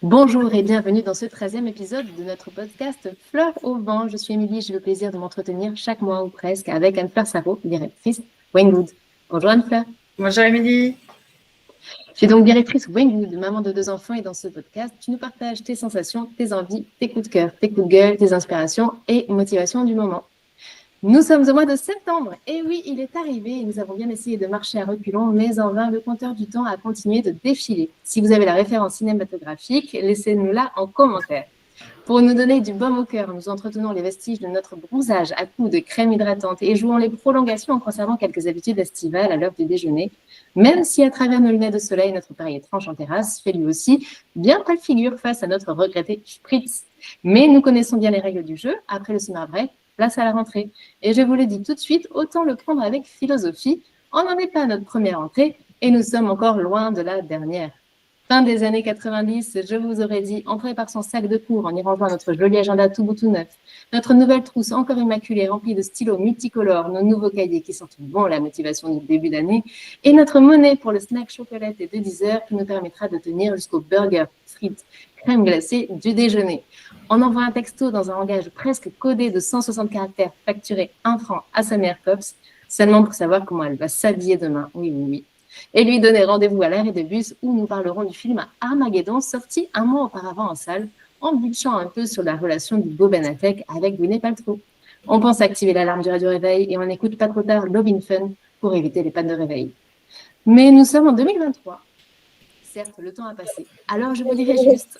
Bonjour et bienvenue dans ce 13e épisode de notre podcast Fleurs au vent. Je suis Émilie, j'ai le plaisir de m'entretenir chaque mois ou presque avec Anne-Fleur Sarrault, directrice Wingwood. Bonjour Anne-Fleur. Bonjour Émilie. Je suis donc directrice Wingwood, maman de 2 enfants, et dans ce podcast, tu nous partages tes sensations, tes envies, tes coups de cœur, tes coups de gueule, tes inspirations et motivations du moment. Nous sommes au mois de septembre, et oui, il est arrivé, et nous avons bien essayé de marcher à reculons, mais en vain, le compteur du temps a continué de défiler. Si vous avez la référence cinématographique, laissez-nous-la en commentaire. Pour nous donner du baume au cœur, nous entretenons les vestiges de notre bronzage à coups de crème hydratante et jouons les prolongations en conservant quelques habitudes estivales à l'heure du déjeuner, même si à travers nos lunettes de soleil, notre pari étrange en terrasse fait lui aussi bien pâle figure face à notre regretté Spritz. Mais nous connaissons bien les règles du jeu. Après le summer break, place à la rentrée. Et je vous le dis tout de suite, autant le prendre avec philosophie. On n'en est pas à notre première entrée et nous sommes encore loin de la dernière. Fin des années 90, je vous aurais dit, entrez par son sac de cours en y rangeant notre joli agenda tout beau tout neuf, notre nouvelle trousse encore immaculée remplie de stylos multicolores, nos nouveaux cahiers qui sentent bon la motivation du début d'année, et notre monnaie pour le snack chocolat et de 10 heures qui nous permettra de tenir jusqu'au burger, frites, crème glacée du déjeuner. On envoie un texto dans un langage presque codé de 160 caractères facturé 1 franc à sa mère Cops, seulement pour savoir comment elle va s'habiller demain. Oui, oui, oui. Et lui donner rendez-vous à l'arrêt de bus où nous parlerons du film Armageddon, sorti un mois auparavant en salle, en bûchant un peu sur la relation du beau Ben Affleck avec Gwyneth Paltrow. On pense activer l'alarme du radio réveil et on n'écoute pas trop tard Love in Fun pour éviter les pannes de réveil. Mais nous sommes en 2023. Certes, le temps a passé. Alors je vous dirai juste,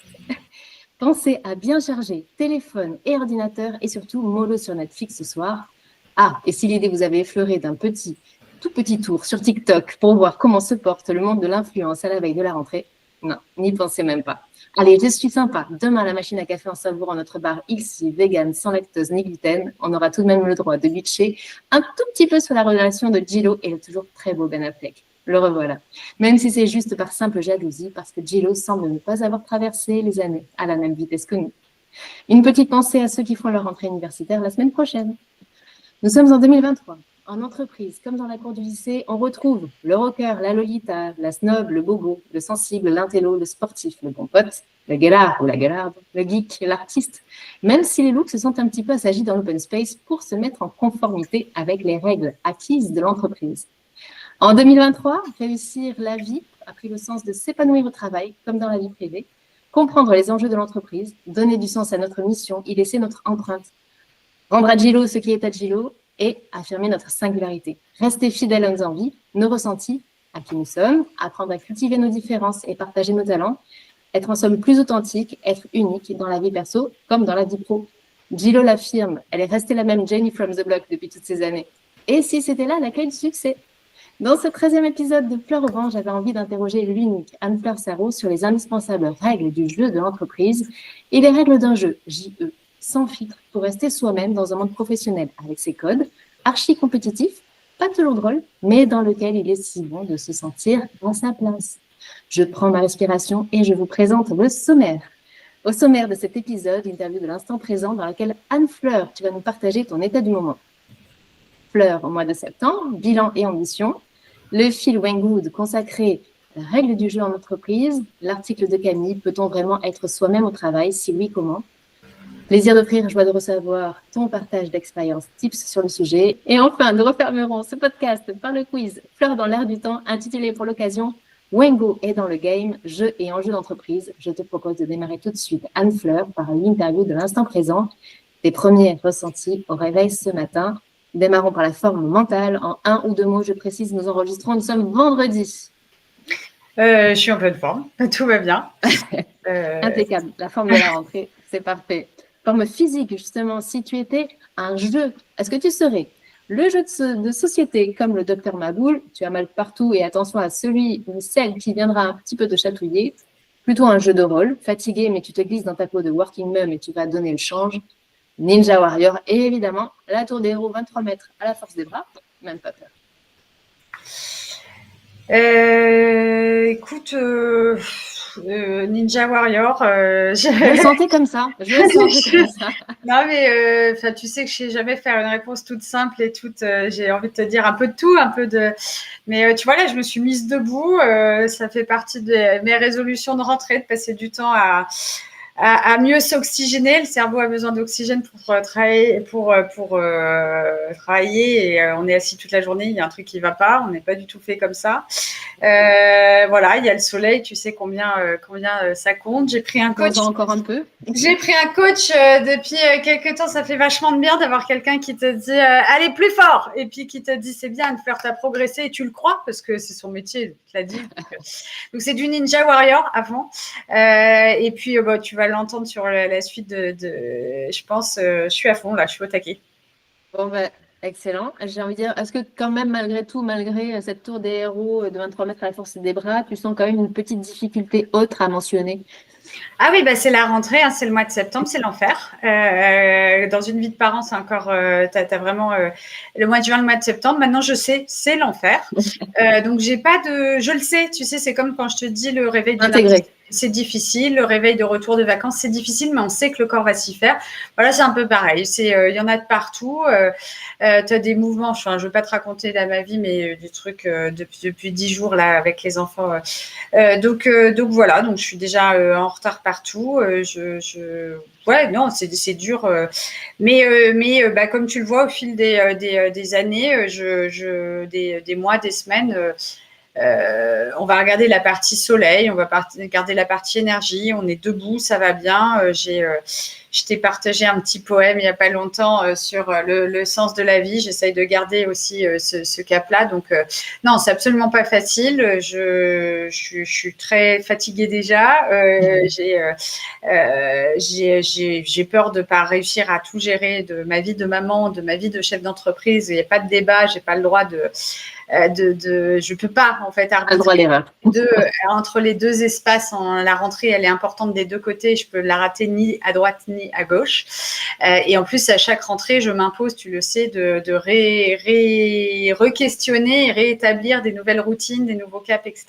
pensez à bien charger téléphone et ordinateur et surtout mollo sur Netflix ce soir. Ah, et si l'idée vous avait effleuré d'un tout petit tour sur TikTok pour voir comment se porte le monde de l'influence à la veille de la rentrée, non, n'y pensez même pas. Allez, je suis sympa. Demain, la machine à café en savourant notre bar Ilsi, vegan, sans lactose ni gluten, on aura tout de même le droit de bitcher un tout petit peu sur la relation de Gillo et le toujours très beau Ben Affleck. Le revoilà. Même si c'est juste par simple jalousie, parce que Gillo semble ne pas avoir traversé les années à la même vitesse que nous. Une petite pensée à ceux qui font leur rentrée universitaire la semaine prochaine. Nous sommes en 2023. En entreprise, comme dans la cour du lycée, on retrouve le rocker, la lolita, la snob, le bobo, le sensible, l'intello, le sportif, le bon pote, le gueulard ou la gueularde, le geek, l'artiste, même si les looks se sentent un petit peu assagis dans l'open space pour se mettre en conformité avec les règles acquises de l'entreprise. En 2023, réussir la vie a pris le sens de s'épanouir au travail, comme dans la vie privée, comprendre les enjeux de l'entreprise, donner du sens à notre mission, y laisser notre empreinte, rendre à Gillo ce qui est à Gillo et affirmer notre singularité. Rester fidèle à nos envies, nos ressentis, à qui nous sommes, apprendre à cultiver nos différences et partager nos talents, être en somme plus authentique, être unique dans la vie perso comme dans la vie pro. Gillo l'affirme, elle est restée la même Jenny from the Block depuis toutes ces années. Et si c'était là la clé du succès? Dans ce 13e épisode de Fleurs au vent, j'avais envie d'interroger l'unique Anne-Fleur Sarrault sur les indispensables règles du jeu de l'entreprise et les règles d'un jeu, JE, sans filtre, pour rester soi-même dans un monde professionnel, avec ses codes, archi-compétitifs, pas toujours drôles, mais dans lequel il est si bon de se sentir à sa place. Je prends ma respiration et je vous présente le sommaire. Au sommaire de cet épisode, interview de l'instant présent dans laquelle Anne-Fleur, tu vas nous partager ton état du moment. Fleur au mois de septembre, bilan et ambition, le fil Wingwood consacré à la règle du jeu en entreprise, l'article de Camille, peut-on vraiment être soi-même au travail, si oui, comment? Plaisir d'offrir, joie de recevoir ton partage d'expérience, tips sur le sujet. Et enfin, nous refermerons ce podcast par le quiz Fleur dans l'air du temps, intitulé pour l'occasion Wengo est dans le game, jeu et enjeux d'entreprise. Je te propose de démarrer tout de suite, Anne-Fleur, par l'interview de l'instant présent, tes premiers ressentis au réveil ce matin. Démarrons par la forme mentale. En 1 ou 2 mots, je précise, nous enregistrons, nous sommes vendredi. Je suis en pleine forme, tout va bien. Impeccable, la forme de la rentrée, c'est parfait. Forme physique, justement, si tu étais un jeu, est-ce que tu serais le jeu de société comme le docteur Maboul, tu as mal partout et attention à celui ou celle qui viendra un petit peu te chatouiller, plutôt un jeu de rôle, fatigué mais tu te glisses dans ta peau de working mum et tu vas donner le change, Ninja Warrior et évidemment la tour des héros 23 mètres à la force des bras, même pas peur. Écoute, Ninja Warrior. Je le sentais comme ça. Je le sentais comme ça. Non, mais tu sais que je sais jamais faire une réponse toute simple et toute. J'ai envie de te dire un peu de tout, un peu de. Mais tu vois, là, je me suis mise debout. Ça fait partie de mes résolutions de rentrée, de passer du temps à mieux s'oxygéner. Le cerveau a besoin d'oxygène pour travailler, travailler. Et on est assis toute la journée. Il y a un truc qui va pas. On n'est pas du tout fait comme ça. Voilà, il y a le soleil. Tu sais combien ça compte. J'ai pris un coach. Encore un peu. J'ai pris un coach depuis quelques temps. Ça fait vachement de bien d'avoir quelqu'un qui te dit allez plus fort et puis qui te dit c'est bien de faire ta progresser et tu le crois parce que c'est son métier, il te l'a dit. Donc c'est du Ninja Warrior avant. Et puis tu vas l'entendre sur la suite je pense, je suis à fond là, je suis au taquet. Bon, excellent. J'ai envie de dire, est-ce que quand même, malgré tout, malgré cette tour des héros de 23 mètres à la force des bras, tu sens quand même une petite difficulté autre à mentionner? Ah oui, c'est la rentrée, hein, c'est le mois de septembre, c'est l'enfer. Dans une vie de parent, c'est encore, t'as vraiment le mois de juin, le mois de septembre. Maintenant, je sais, c'est l'enfer. Donc, j'ai pas de, je le sais, tu sais, c'est comme quand je te dis le réveil du lundi, c'est difficile, le réveil de retour de vacances, c'est difficile, mais on sait que le corps va s'y faire. Voilà, c'est un peu pareil. Il y en a de partout. Tu as des mouvements, je ne veux pas te raconter là ma vie, mais des trucs depuis 10 jours là avec les enfants. Donc voilà, donc je suis déjà en retard partout. Ouais, non, c'est dur. Mais comme tu le vois au fil des années, des mois, des semaines, on va regarder la partie soleil, on va regarder la partie énergie, on est debout, ça va bien. Je t'ai partagé un petit poème il n'y a pas longtemps sur le sens de la vie. J'essaye de garder aussi ce cap-là. Donc, non, c'est absolument pas facile. Je suis très fatiguée déjà. J'ai peur de ne pas réussir à tout gérer de ma vie de maman, de ma vie de chef d'entreprise. Il n'y a pas de débat, j'ai pas le droit je peux pas en fait arbitrer entre les deux espaces. La rentrée, elle est importante des deux côtés. Je peux la rater ni à droite ni à gauche. Et en plus, à chaque rentrée, je m'impose, tu le sais, de re-questionner et réétablir des nouvelles routines, des nouveaux caps, etc.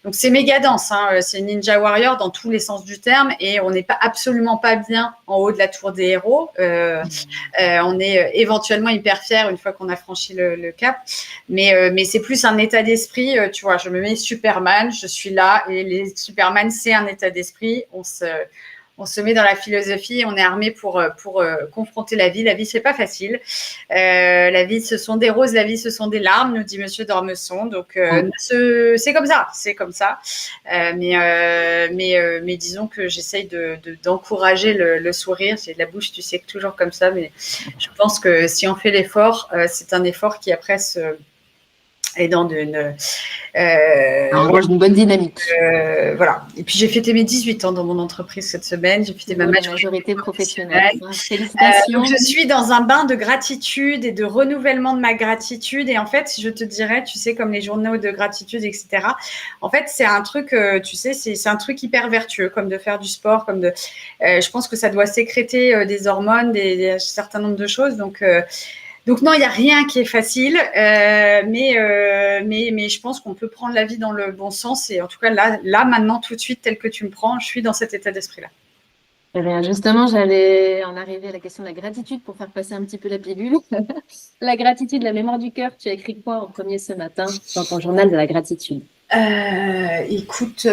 Donc, c'est méga dense, hein. C'est Ninja Warrior dans tous les sens du terme et on n'est pas absolument pas bien en haut de la tour des héros. On est éventuellement hyper fiers une fois qu'on a franchi le cap. Mais c'est plus un état d'esprit. Tu vois, je me mets Superman, je suis là et les Superman, c'est un état d'esprit. On se met dans la philosophie, on est armé pour confronter la vie. La vie, c'est pas facile. La vie, ce sont des roses, la vie, ce sont des larmes, nous dit Monsieur d'Ormesson. Donc, c'est comme ça, c'est comme ça. Mais disons que j'essaye d'encourager le sourire. J'ai de la bouche, tu sais, toujours comme ça. Mais je pense que si on fait l'effort, c'est un effort qui après est dans une bonne dynamique. Voilà. Et puis, j'ai fêté mes 18 ans dans mon entreprise cette semaine. J'ai fêté ma majorité professionnelle. Félicitations. Donc, je suis dans un bain de gratitude et de renouvellement de ma gratitude. Et en fait, je te dirais, tu sais, comme les journaux de gratitude, etc. En fait, c'est un truc, tu sais, c'est un truc hyper vertueux, comme de faire du sport, je pense que ça doit sécréter des hormones, un certain nombre de choses. Donc non, il n'y a rien qui est facile, mais je pense qu'on peut prendre la vie dans le bon sens. Et en tout cas, là, maintenant, tout de suite, tel que tu me prends, je suis dans cet état d'esprit-là. Eh bien, justement, j'allais en arriver à la question de la gratitude pour faire passer un petit peu la pilule. La gratitude, la mémoire du cœur, tu as écrit quoi en premier ce matin dans ton journal de la gratitude? Écoute,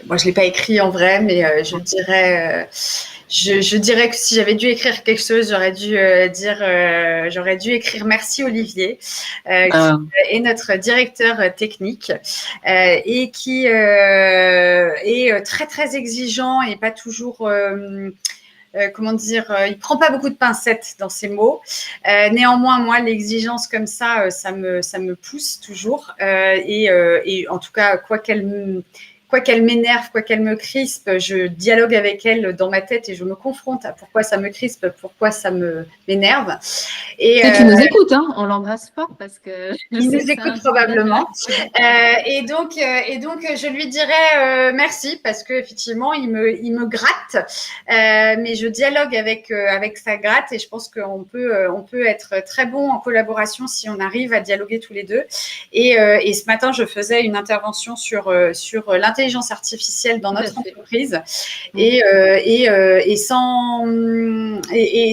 moi, je l'ai pas écrit en vrai, mais je dirais que si j'avais dû écrire quelque chose, j'aurais dû écrire merci Olivier, qui est notre directeur technique et qui est très très exigeant et pas toujours. Il prend pas beaucoup de pincettes dans ses mots. Néanmoins, moi, l'exigence comme ça me pousse toujours. Et en tout cas, quoi qu'elle m'énerve, quoi qu'elle me crispe, je dialogue avec elle dans ma tête et je me confronte à pourquoi ça me crispe, pourquoi ça m'énerve. Et qui nous écoute, hein, on l'embrasse fort parce que il nous écoute probablement. Et donc, je lui dirais merci parce qu'effectivement, il me gratte, mais je dialogue avec sa gratte et je pense qu'on peut être très bon en collaboration si on arrive à dialoguer tous les deux. Et ce matin, je faisais une intervention sur l'intelligence artificielle dans notre entreprise et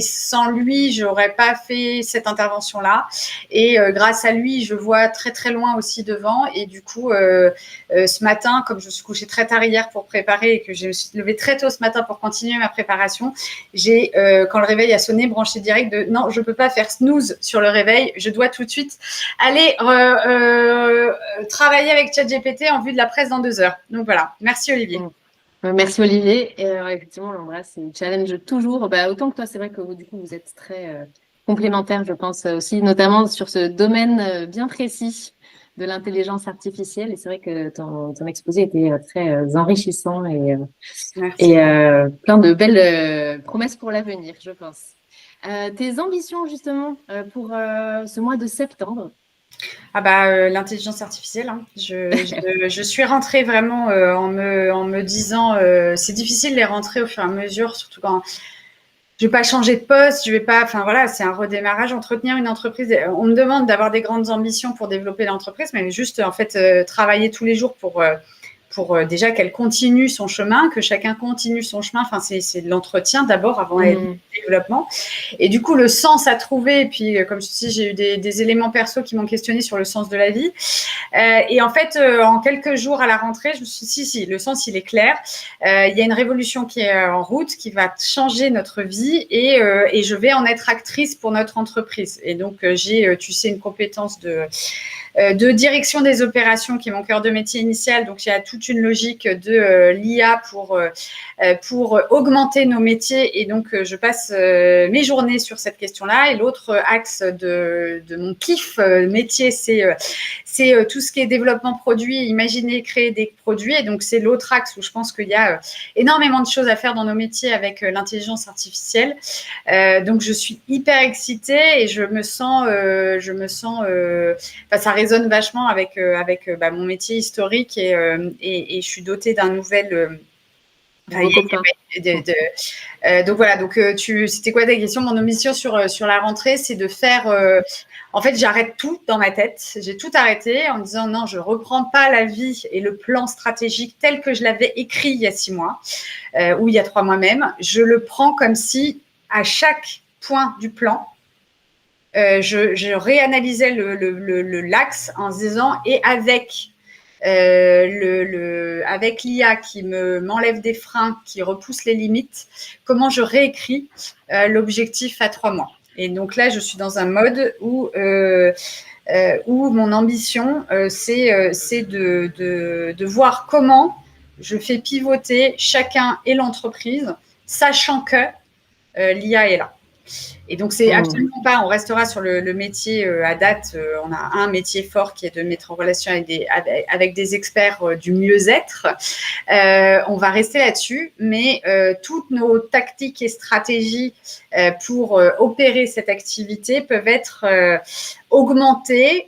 sans lui, j'aurais pas fait cette intervention-là. Et grâce à lui, je vois très très loin aussi devant. Et du coup, ce matin, comme je me suis couchée très tard hier pour préparer et que je me suis levée très tôt ce matin pour continuer ma préparation, j'ai, quand le réveil a sonné, branché direct de non, je peux pas faire snooze sur le réveil. Je dois tout de suite aller travailler avec ChatGPT en vue de la presse dans 2 heures. Donc voilà. Merci Olivier. Merci Olivier. Et effectivement, on l'embrasse. Il challenge toujours. Autant que toi, c'est vrai que du coup, vous êtes très complémentaires, je pense aussi, notamment sur ce domaine bien précis de l'intelligence artificielle. Et c'est vrai que ton exposé était très enrichissant et plein de belles promesses pour l'avenir, je pense. Tes ambitions, justement, pour ce mois de septembre? L'intelligence artificielle. Hein. Je suis rentrée vraiment en me disant, c'est difficile les rentrer au fur et à mesure, surtout quand je vais pas changer de poste, je vais pas, enfin voilà, c'est un redémarrage. Entretenir une entreprise, on me demande d'avoir des grandes ambitions pour développer l'entreprise, mais juste en fait travailler tous les jours pour déjà qu'elle continue son chemin, que chacun continue son chemin. Enfin, c'est de l'entretien d'abord avant le développement. Et du coup, le sens à trouver. Et puis, comme je dis, j'ai eu des éléments perso qui m'ont questionné sur le sens de la vie. Et en fait, en quelques jours à la rentrée, je me suis dit, si, le sens, il est clair. Il y a une révolution qui est en route, qui va changer notre vie et je vais en être actrice pour notre entreprise. Et donc, j'ai, tu sais, une compétence de direction des opérations qui est mon cœur de métier initial. Donc, il y a toute une logique de l'IA pour augmenter nos métiers. Et donc, je passe mes journées sur cette question-là. Et l'autre axe de mon kiff métier, c'est tout ce qui est développement produit, imaginer, créer des produits. Et donc, c'est l'autre axe où je pense qu'il y a énormément de choses à faire dans nos métiers avec l'intelligence artificielle. Donc, je suis hyper excitée et je me sens ça résonne vachement avec mon métier historique et je suis dotée d'un nouvel donc voilà, c'était quoi ta question? Mon ambition sur la rentrée, c'est de faire en fait, j'arrête tout dans ma tête. J'ai tout arrêté en me disant non, je reprends pas la vie et le plan stratégique tel que je l'avais écrit il y a 6 mois ou il y a 3 mois même. Je le prends comme si à chaque point du plan, je réanalysais l'axe en se disant et avec avec l'IA qui m'enlève des freins, qui repousse les limites, comment je réécris l'objectif à 3 mois. Et donc là, je suis dans un mode où mon ambition, c'est de voir comment je fais pivoter chacun et l'entreprise, sachant que l'IA est là. Et donc, c'est absolument pas, on restera sur le métier à date. On a un métier fort qui est de mettre en relation avec des experts du mieux-être. On va rester là-dessus, mais toutes nos tactiques et stratégies pour opérer cette activité peuvent être augmentées,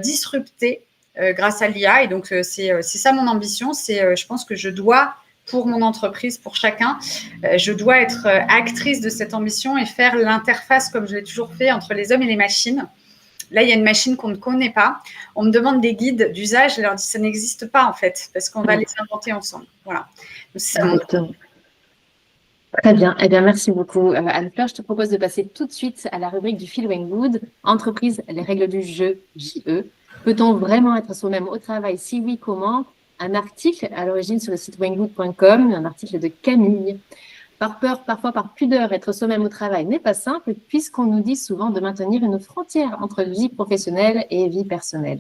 disruptées grâce à l'IA. Et donc, c'est ça mon ambition. Je pense que je dois pour mon entreprise, pour chacun, je dois être actrice de cette ambition et faire l'interface, comme je l'ai toujours fait, entre les hommes et les machines. Là, il y a une machine qu'on ne connaît pas. On me demande des guides d'usage. Je leur dis, ça n'existe pas, en fait, parce qu'on va les inventer ensemble. Voilà. Donc, c'est ça mon ambition. Très bien. Eh bien, merci beaucoup, Anne-Fleur. Je te propose de passer tout de suite à la rubrique du Feel Good. Entreprise, les règles du jeu, JE. Peut-on vraiment être soi-même au travail? Si oui, comment? Un article à l'origine sur le site wingwood.com, un article de Camille. Par peur, parfois par pudeur, être soi-même au travail n'est pas simple puisqu'on nous dit souvent de maintenir une frontière entre vie professionnelle et vie personnelle.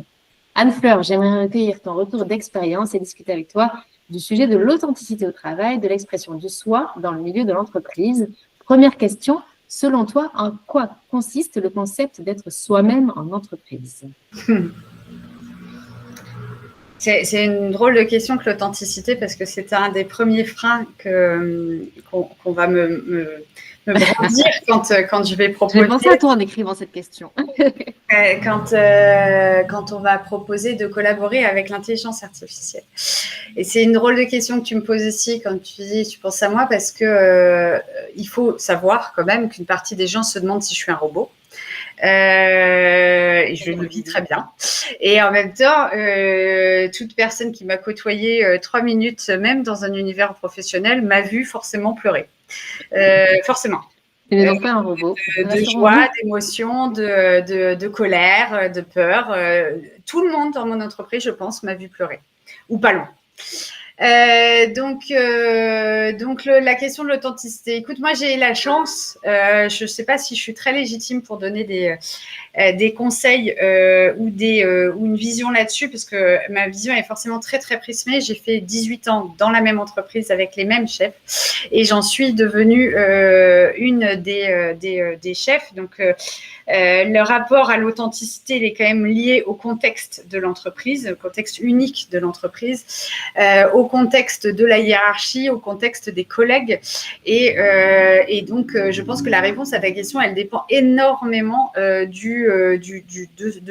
Anne-Fleur, j'aimerais recueillir ton retour d'expérience et discuter avec toi du sujet de l'authenticité au travail, de l'expression du soi dans le milieu de l'entreprise. Première question, selon toi, en quoi consiste le concept d'être soi-même en entreprise? C'est une drôle de question que l'authenticité, parce que c'est un des premiers freins qu'on va me brandir quand je vais proposer. J'ai pensé à toi en écrivant cette question. Quand on va proposer de collaborer avec l'intelligence artificielle. Et c'est une drôle de question que tu me poses ici quand tu dis tu penses à moi, parce que il faut savoir quand même qu'une partie des gens se demandent si je suis un robot. Et je le vis très bien. Et en même temps, toute personne qui m'a côtoyé 3 minutes, même dans un univers professionnel, m'a vu forcément pleurer. Forcément. Tu n'es donc pas un robot. De joie, d'émotion, de colère, de peur. Tout le monde dans mon entreprise, je pense, m'a vu pleurer. Ou pas loin. Donc la question de l'authenticité. Écoute, moi, j'ai la chance, je ne sais pas si je suis très légitime pour donner des conseils ou une vision là-dessus, parce que ma vision est forcément très, très prismée. J'ai fait 18 ans dans la même entreprise avec les mêmes chefs et j'en suis devenue une des chefs. Donc, le rapport à l'authenticité, il est quand même lié au contexte de l'entreprise, au contexte unique de l'entreprise, au contexte de la hiérarchie, au contexte des collègues. Et donc, je pense que la réponse à ta question, elle dépend énormément de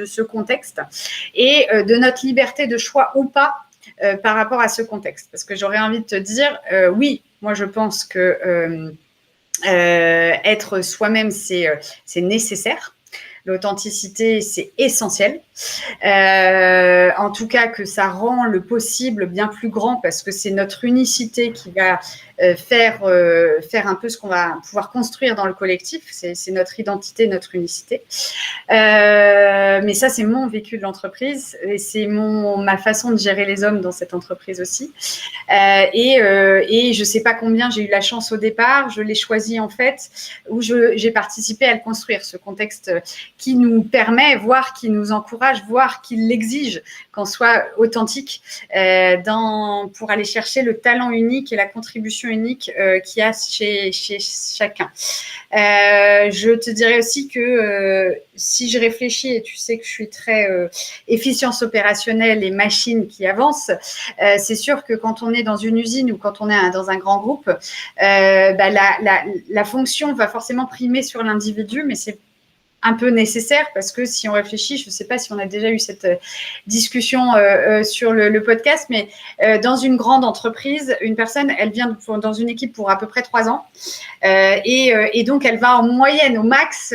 ce contexte et de notre liberté de choix ou pas par rapport à ce contexte. Parce que j'aurais envie de te dire, oui, moi je pense que être soi-même, c'est nécessaire. L'authenticité, c'est essentiel. En tout cas, que ça rend le possible bien plus grand, parce que c'est notre unicité qui va faire un peu ce qu'on va pouvoir construire dans le collectif. C'est notre identité, notre unicité. Mais ça, c'est mon vécu de l'entreprise et c'est ma façon de gérer les hommes dans cette entreprise aussi. Et je ne sais pas combien j'ai eu la chance au départ. Je l'ai choisi en fait, où j'ai participé à le construire, ce contexte qui nous permet, voire qui nous encourage, voire qui l'exige, qu'on soit authentique pour aller chercher le talent unique et la contribution unique qu'il y a chez chacun. Je te dirais aussi que si je réfléchis, et tu sais que je suis très efficience opérationnelle et machine qui avance, c'est sûr que quand on est dans une usine ou quand on est dans un grand groupe, la fonction va forcément primer sur l'individu, mais c'est un peu nécessaire, parce que si on réfléchit, je ne sais pas si on a déjà eu cette discussion sur le podcast, mais dans une grande entreprise, une personne, elle vient dans une équipe pour à peu près 3 ans et donc elle va en moyenne au max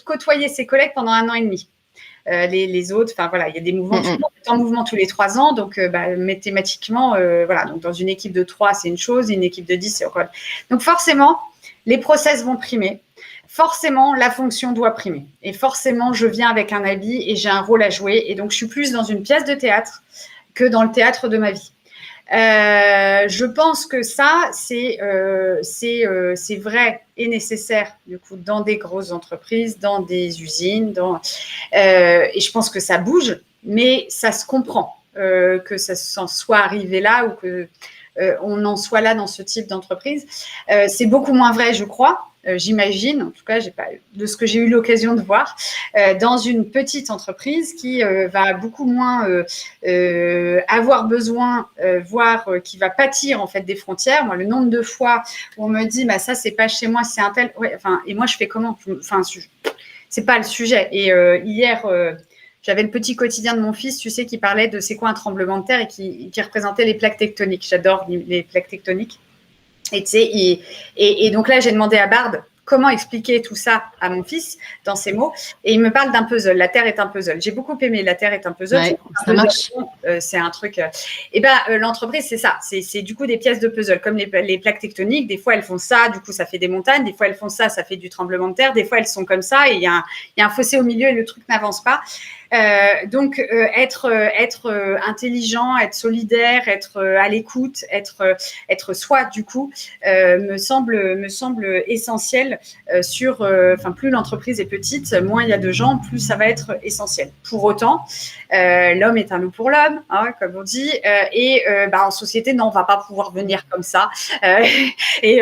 côtoyer ses collègues pendant 1 an et demi. Les autres, enfin voilà, il y a des mouvements, tout le monde est en mouvement tous les 3 ans, donc mathématiquement, voilà, donc dans une équipe de 3, c'est une chose, une équipe de 10, c'est encore. Donc forcément, les process vont primer. Forcément, la fonction doit primer. Et forcément, je viens avec un habit et j'ai un rôle à jouer. Et donc, je suis plus dans une pièce de théâtre que dans le théâtre de ma vie. Je pense que ça, c'est vrai et nécessaire, du coup, dans des grosses entreprises, dans des usines. Et je pense que ça bouge, mais ça se comprend que ça s'en soit arrivé là ou qu'on en soit là dans ce type d'entreprise. C'est beaucoup moins vrai, je crois. J'imagine, en tout cas, de ce que j'ai eu l'occasion de voir, dans une petite entreprise qui va beaucoup moins avoir besoin, voire qui va pâtir en fait des frontières. Moi, le nombre de fois où on me dit, bah ça c'est pas chez moi, c'est un tel, ouais, enfin, et moi je fais comment, enfin, c'est pas le sujet. Et hier. J'avais le petit quotidien de mon fils, tu sais, qui parlait de c'est quoi un tremblement de terre et qui représentait les plaques tectoniques. J'adore les plaques tectoniques. Et, tu sais, et donc là, j'ai demandé à Bard comment expliquer tout ça à mon fils dans ces mots. Et il me parle d'un puzzle. La Terre est un puzzle. J'ai beaucoup aimé La Terre est un puzzle. Ouais, ça marche. C'est un truc. Et ben, l'entreprise, c'est ça. C'est du coup des pièces de puzzle. Comme les plaques tectoniques, des fois, elles font ça. Du coup, ça fait des montagnes. Des fois, elles font ça. Ça fait du tremblement de terre. Des fois, elles sont comme ça. Et il y a un fossé au milieu et le truc n'avance pas. Donc, être intelligent, être solidaire, être à l'écoute, être soi, du coup, me semble essentiel plus l'entreprise est petite, moins il y a de gens, plus ça va être essentiel. Pour autant, l'homme est un loup pour l'homme, hein, comme on dit, en société, non, on va pas pouvoir venir comme ça et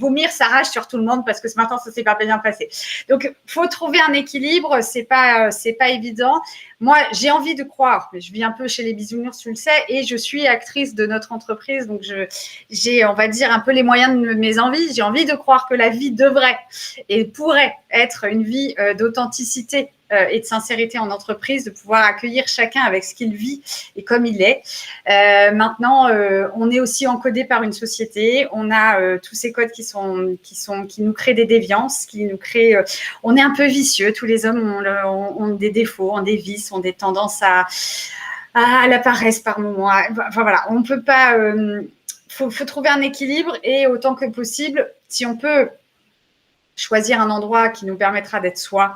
vomir sa rage sur tout le monde parce que ce matin, ça s'est pas bien passé. Donc, faut trouver un équilibre, c'est pas c'est pas évident. Moi, j'ai envie de croire, mais je vis un peu chez les bisounours, tu le sais, et je suis actrice de notre entreprise, donc j'ai, on va dire, un peu les moyens de mes envies. J'ai envie de croire que la vie devrait et pourrait être une vie d'authenticité et de sincérité en entreprise, de pouvoir accueillir chacun avec ce qu'il vit et comme il est. Maintenant, on est aussi encodé par une société. On a tous ces codes qui nous créent des déviances, qui nous créent. On est un peu vicieux. Tous les hommes ont des défauts, ont des vices, ont des tendances à la paresse par moment. Enfin voilà, on peut pas. Faut trouver un équilibre et autant que possible, si on peut choisir un endroit qui nous permettra d'être soi,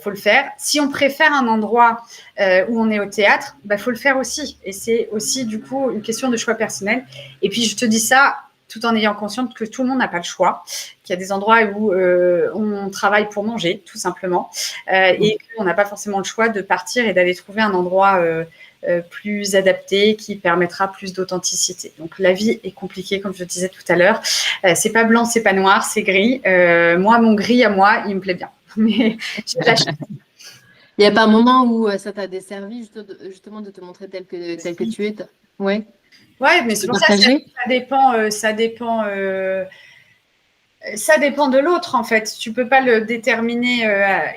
faut le faire. Si on préfère un endroit où on est au théâtre, faut le faire aussi. Et c'est aussi du coup une question de choix personnel. Et puis je te dis ça tout en ayant conscience que tout le monde n'a pas le choix, qu'il y a des endroits où on travaille pour manger, tout simplement, et qu'on n'a pas forcément le choix de partir et d'aller trouver un endroit plus adapté, qui permettra plus d'authenticité. Donc la vie est compliquée, comme je disais tout à l'heure. C'est pas blanc, c'est pas noir, c'est gris. Moi, mon gris à moi, il me plaît bien. Mais j'ai de la chance. Il n'y a pas un moment où ça t'a desservi justement de te montrer tel que tu es. Ouais. Ouais, mais c'est pour ça que ça dépend de l'autre, en fait. Tu peux pas le déterminer.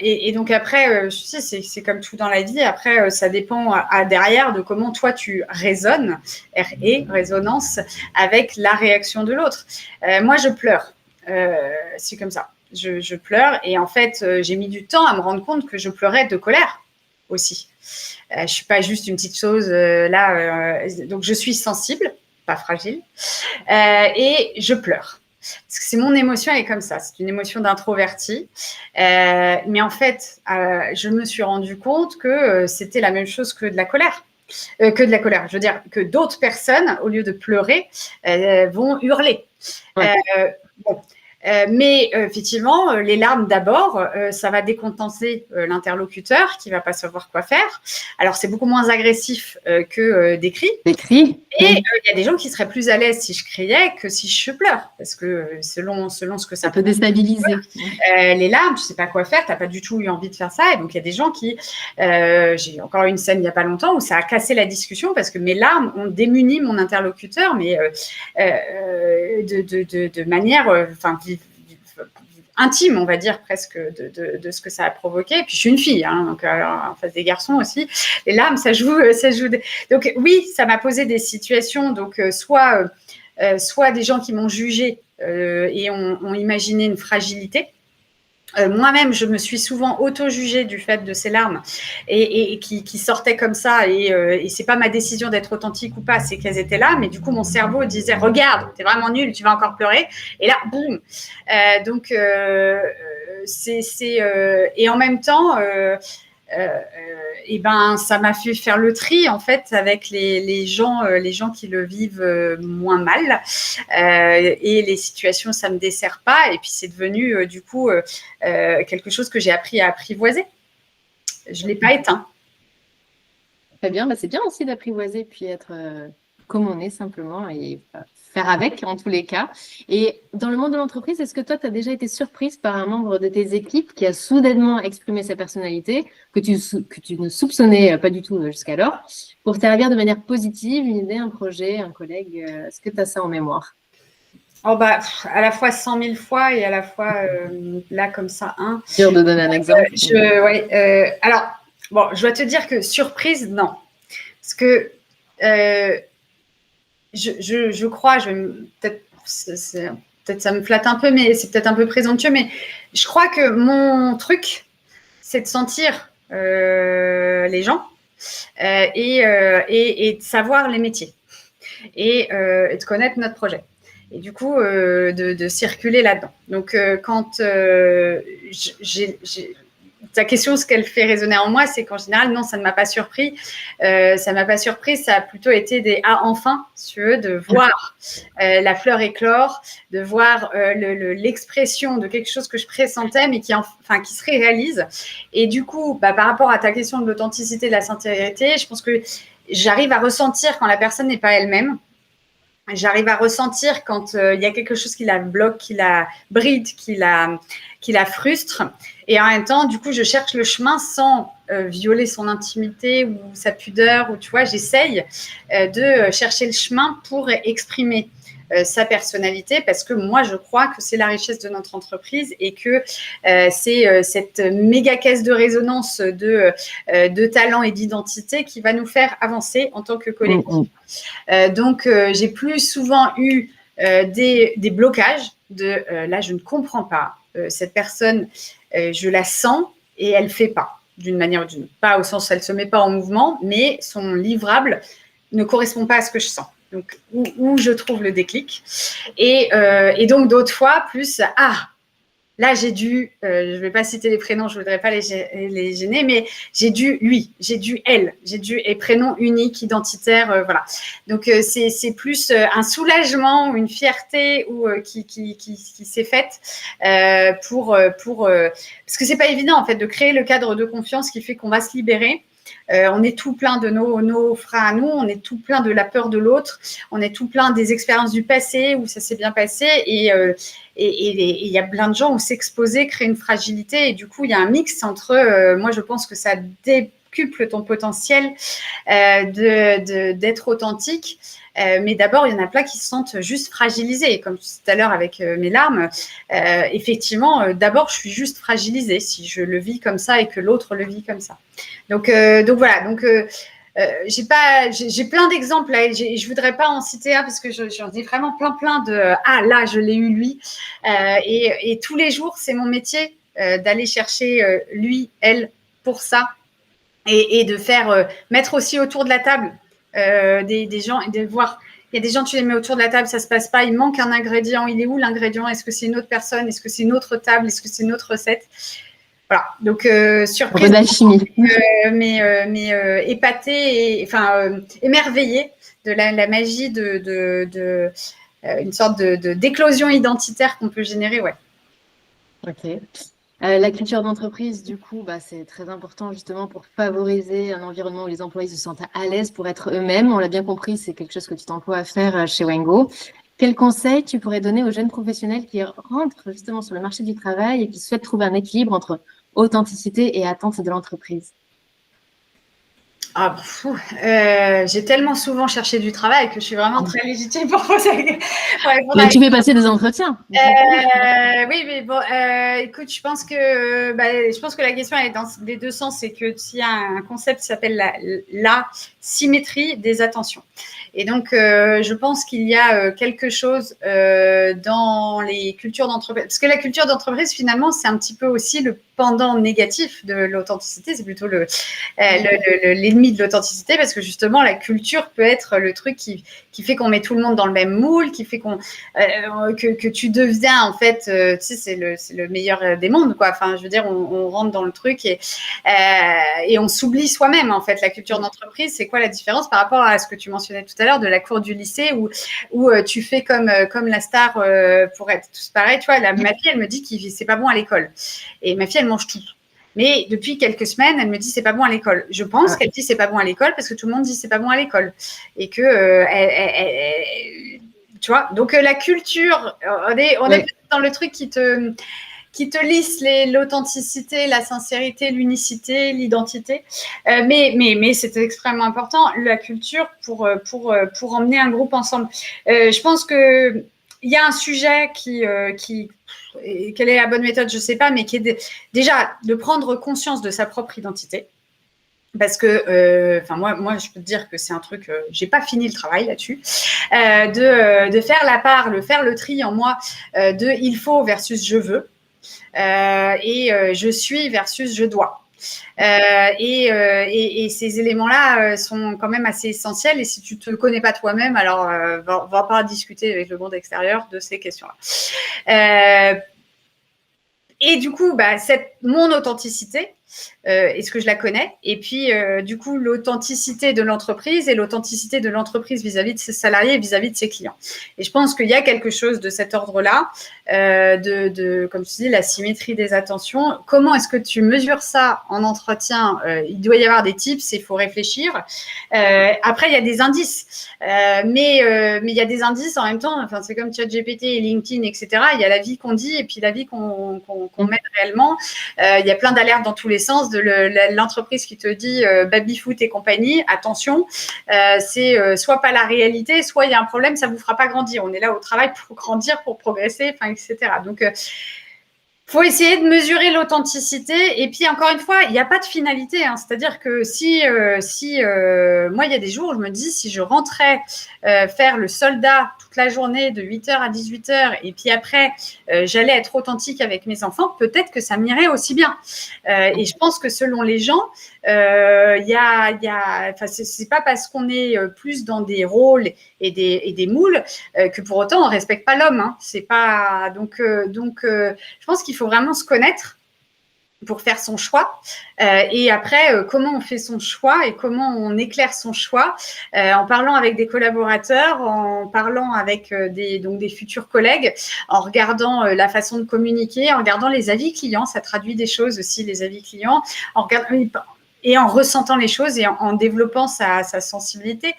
Et donc après, je sais, c'est comme tout dans la vie. Après, ça dépend derrière de comment toi tu résonnes, résonance, avec la réaction de l'autre. Moi, je pleure. C'est comme ça. Je pleure. Et en fait, j'ai mis du temps à me rendre compte que je pleurais de colère aussi. Je suis pas juste une petite chose là. Donc, je suis sensible, pas fragile. Et je pleure. Parce que c'est mon émotion, elle est comme ça. C'est une émotion d'introverti. Mais en fait, je me suis rendu compte que c'était la même chose que de la colère. Je veux dire que d'autres personnes, au lieu de pleurer, vont hurler. Ouais. Bon. Mais effectivement, les larmes d'abord, ça va décontencer l'interlocuteur qui ne va pas savoir quoi faire. Alors, c'est beaucoup moins agressif que des cris. Des cris. Et il y a des gens qui seraient plus à l'aise si je criais que si je pleure. Parce que selon ce que ça peut déstabiliser. Les larmes, tu ne sais pas quoi faire, tu n'as pas du tout eu envie de faire ça. Et donc, il y a des gens qui… j'ai encore eu une scène il n'y a pas longtemps où ça a cassé la discussion parce que mes larmes ont démuni mon interlocuteur, mais de manière intime, on va dire, presque, de ce que ça a provoqué. Et puis, je suis une fille, donc en face des garçons aussi. Les larmes, ça joue. Donc, oui, ça m'a posé des situations. Donc, soit des gens qui m'ont jugée et ont imaginé une fragilité. Moi-même, je me suis souvent auto-jugée du fait de ces larmes et qui sortaient comme ça. Et c'est pas ma décision d'être authentique ou pas, c'est qu'elles étaient là. Mais du coup, mon cerveau disait « Regarde, t'es vraiment nul, tu vas encore pleurer. » Et là, boum. Et en même temps… ça m'a fait faire le tri en fait avec les gens qui le vivent moins mal et les situations ça me dessert pas et puis c'est devenu du coup quelque chose que j'ai appris à apprivoiser. Je l'ai pas éteint. Très bien, c'est bien aussi d'apprivoiser puis être comme on est simplement et faire avec en tous les cas. Et dans le monde de l'entreprise, est-ce que toi, tu as déjà été surprise par un membre de tes équipes qui a soudainement exprimé sa personnalité, que tu ne soupçonnais pas du tout jusqu'alors, pour servir de manière positive une idée, un projet, un collègue? Est-ce que tu as ça en mémoire? À la fois 100 000 fois et à la fois là comme ça, Dur de donner un exemple. Alors, bon, je dois te dire que surprise, non. Parce que je crois, peut-être ça me flatte un peu, mais c'est peut-être un peu présomptueux, mais je crois que mon truc, c'est de sentir les gens et de savoir les métiers et de connaître notre projet. Et du coup, de circuler là-dedans. Donc, quand ta question, ce qu'elle fait résonner en moi, c'est qu'en général, non, ça ne m'a pas surpris. Ça ne m'a pas surpris, ça a plutôt été des « ah, enfin », si tu veux, de voir la fleur éclore, de voir l'expression de quelque chose que je pressentais, mais qui se réalise. Et du coup, par rapport à ta question de l'authenticité, de la sincérité, je pense que j'arrive à ressentir quand la personne n'est pas elle-même. j'arrive à ressentir quand il y a quelque chose qui la bloque, qui la bride, qui la frustre. Et en même temps, du coup, je cherche le chemin sans violer son intimité ou sa pudeur. Ou tu vois, j'essaye de chercher le chemin pour exprimer sa personnalité, parce que moi, je crois que c'est la richesse de notre entreprise et que c'est cette méga caisse de résonance de talent et d'identité qui va nous faire avancer en tant que collectif. Donc, j'ai plus souvent eu des blocages de là, je ne comprends pas. Cette personne, je la sens et elle ne fait pas d'une manière ou d'une autre. Pas au sens où elle ne se met pas en mouvement, mais son livrable ne correspond pas à ce que je sens. Donc, où je trouve le déclic. Et donc, d'autres fois, plus, là, j'ai dû, je ne vais pas citer les prénoms, je ne voudrais pas les gêner, mais j'ai dû lui, j'ai dû elle, j'ai dû, et prénom unique, identitaire, voilà. Donc, c'est plus un soulagement ou une fierté qui s'est faite parce que c'est pas évident, en fait, de créer le cadre de confiance qui fait qu'on va se libérer. On est tout plein de nos freins à nous, on est tout plein de la peur de l'autre, on est tout plein des expériences du passé où ça s'est bien passé et il y a plein de gens où s'exposer crée une fragilité et du coup, il y a un mix entre, moi je pense que ça décuple ton potentiel d'être authentique. Mais d'abord, il y en a plein qui se sentent juste fragilisés. Comme tout à l'heure avec mes larmes, effectivement, d'abord, je suis juste fragilisée si je le vis comme ça et que l'autre le vit comme ça. Donc voilà. Donc, j'ai plein d'exemples. Je voudrais pas en citer un parce que j'en ai vraiment plein de là, je l'ai eu lui. Et tous les jours, c'est mon métier d'aller chercher lui, elle pour ça et de faire mettre aussi autour de la table des gens et de voir. Il y a des gens, tu les mets autour de la table, ça se passe pas. Il manque un ingrédient. Il est où l'ingrédient? Est-ce que c'est une autre personne? Est-ce que c'est une autre table? Est-ce que c'est une autre recette? Voilà. Donc surprise, d'alchimie. mais épatée et émerveillée de la magie de une sorte d'éclosion identitaire qu'on peut générer, ouais. Ok. La culture d'entreprise, du coup, c'est très important justement pour favoriser un environnement où les employés se sentent à l'aise pour être eux-mêmes. On l'a bien compris, c'est quelque chose que tu t'emploies à faire chez Wango. Quel conseil tu pourrais donner aux jeunes professionnels qui rentrent justement sur le marché du travail et qui souhaitent trouver un équilibre entre authenticité et attente de l'entreprise? J'ai tellement souvent cherché du travail que je suis vraiment très légitime pour poser. Mais tu fais passer des entretiens. Oui, mais bon, écoute, je pense que la question est dans les deux sens. C'est que s'il y a un concept qui s'appelle la symétrie des attentions. Et donc, je pense qu'il y a quelque chose dans les cultures d'entreprise. Parce que la culture d'entreprise, finalement, c'est un petit peu aussi le pendant négatif de l'authenticité. C'est plutôt l'ennemi de l'authenticité parce que justement, la culture peut être le truc qui fait qu'on met tout le monde dans le même moule, qui fait que tu deviens, en fait, tu sais, c'est le meilleur des mondes, quoi. Enfin, je veux dire, on rentre dans le truc et on s'oublie soi-même, en fait. La culture d'entreprise, c'est quoi la différence par rapport à ce que tu mentionnais tout à l'heure de la cour du lycée où tu fais comme la star pour être tous pareils. Tu vois, ma fille, elle me dit que c'est pas bon à l'école. Et ma fille, elle mange tout. Mais depuis quelques semaines, elle me dit c'est pas bon à l'école. Je pense qu'elle dit c'est pas bon à l'école parce que tout le monde dit c'est pas bon à l'école. Et que tu vois, donc la culture, on est dans le truc qui te lisse l'authenticité, la sincérité, l'unicité, l'identité. Mais c'est extrêmement important, la culture, pour emmener un groupe ensemble. Je pense qu'il y a un sujet quelle est la bonne méthode, je ne sais pas, mais qui est déjà de prendre conscience de sa propre identité. Parce que, moi, je peux te dire que c'est un truc, j'ai pas fini le travail là-dessus, de faire la part, faire le tri en moi de il faut versus je veux, et je suis versus je dois. Et ces éléments-là sont quand même assez essentiels. Et si tu te connais pas toi-même, alors va pas discuter avec le monde extérieur de ces questions-là. Et du coup, mon authenticité, est-ce que je la connais? Et puis, du coup, l'authenticité de l'entreprise et l'authenticité de l'entreprise vis-à-vis de ses salariés et vis-à-vis de ses clients. Et je pense qu'il y a quelque chose de cet ordre-là, comme tu dis, la symétrie des attentions. Comment est-ce que tu mesures ça en entretien? Il doit y avoir des tips, il faut réfléchir. Après, il y a des indices. Mais il y a des indices en même temps. Enfin, c'est comme ChatGPT et LinkedIn, etc. Il y a la vie qu'on dit et puis la vie qu'on mène réellement. Il y a plein d'alertes dans tous les sens de l'entreprise qui te dit baby-foot et compagnie, attention, c'est soit pas la réalité, soit il y a un problème, ça vous fera pas grandir. On est là au travail pour grandir, pour progresser, enfin, etc. Donc, faut essayer de mesurer l'authenticité. Et puis, encore une fois, il n'y a pas de finalité. Hein. C'est-à-dire que si moi, il y a des jours où je me dis, si je rentrais faire le soldat toute la journée de 8h à 18h et puis après, j'allais être authentique avec mes enfants, peut-être que ça m'irait aussi bien. Et je pense que selon les gens, c'est pas parce qu'on est plus dans des rôles et des moules que pour autant on respecte pas l'homme. Hein. C'est pas donc je pense qu'il faut vraiment se connaître pour faire son choix. Et après, comment on fait son choix et comment on éclaire son choix en parlant avec des collaborateurs, en parlant avec des futurs collègues, en regardant la façon de communiquer, en regardant les avis clients. Ça traduit des choses aussi, les avis clients. Et en ressentant les choses et en développant sa sensibilité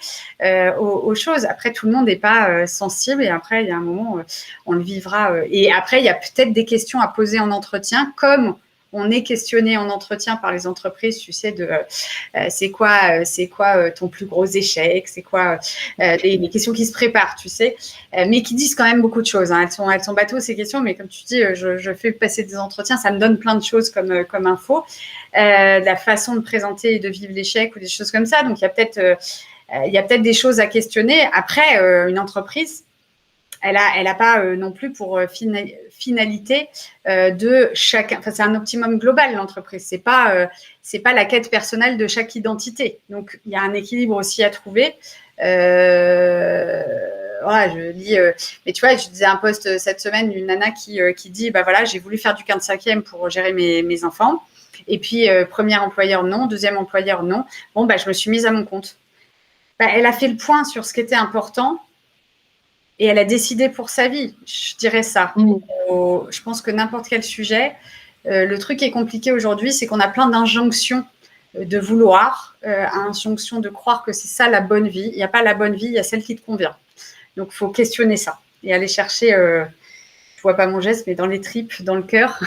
aux choses. Après, tout le monde n'est pas sensible et après, il y a un moment, on le vivra. Et après, il y a peut-être des questions à poser en entretien, comme on est questionné en entretien par les entreprises, tu sais, de c'est quoi ton plus gros échec, c'est quoi les questions qui se préparent, tu sais, mais qui disent quand même beaucoup de choses. Hein. Elles sont bateaux, ces questions, mais comme tu dis, je fais passer des entretiens, ça me donne plein de choses comme info. La façon de présenter et de vivre l'échec ou des choses comme ça. Donc, il y a peut-être des choses à questionner. Après, une entreprise, elle a pas non plus pour finalité de chacun. Enfin, c'est un optimum global, l'entreprise. C'est pas la quête personnelle de chaque identité. Donc, il y a un équilibre aussi à trouver. Voilà, je lis. Mais tu vois, je disais un post cette semaine d'une nana qui dit, bah voilà, j'ai voulu faire du 15e pour gérer mes enfants. Et puis, premier employeur, non. Deuxième employeur, non. Bon, bah, je me suis mise à mon compte. Bah, elle a fait le point sur ce qui était important et elle a décidé pour sa vie. Je dirais ça. Je pense que n'importe quel sujet, le truc qui est compliqué aujourd'hui, c'est qu'on a plein d'injonctions de vouloir, injonctions de croire que c'est ça la bonne vie. Il n'y a pas la bonne vie, il y a celle qui te convient. Donc, il faut questionner ça et aller chercher, je ne vois pas mon geste, mais dans les tripes, dans le cœur,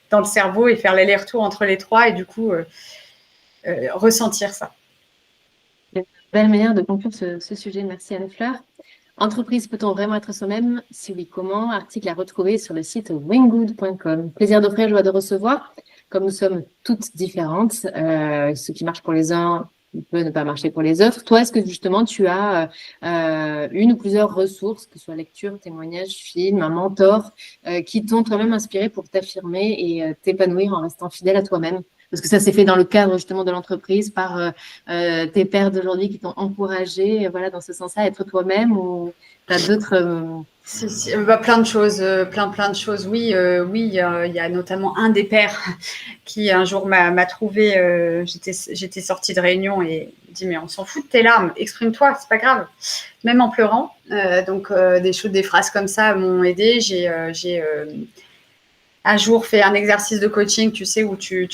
dans le cerveau et faire l'aller-retour entre les trois et du coup, ressentir ça. C'est une belle manière de conclure ce sujet. Merci Anne-Fleur. Entreprise, peut-on vraiment être soi-même? Si oui, comment? Article à retrouver sur le site winggood.com. Plaisir d'offrir, joie de recevoir. Comme nous sommes toutes différentes, ce qui marche pour les uns peut ne pas marcher pour les autres. Toi, est-ce que justement tu as une ou plusieurs ressources, que ce soit lecture, témoignage, film, un mentor, qui t'ont toi-même inspiré pour t'affirmer et t'épanouir en restant fidèle à toi-même? Parce que ça s'est fait dans le cadre justement de l'entreprise par tes pairs d'aujourd'hui qui t'ont encouragé, voilà, dans ce sens-là, à être toi-même, ou tu as d'autres… Plein de choses, plein de choses. Oui, il y a notamment un des pairs qui un jour m'a trouvé. J'étais sortie de réunion et dit mais on s'en fout de tes larmes, exprime-toi, c'est pas grave, même en pleurant. Donc des phrases comme ça m'ont aidée. J'ai un jour fait un exercice de coaching, tu sais, où tu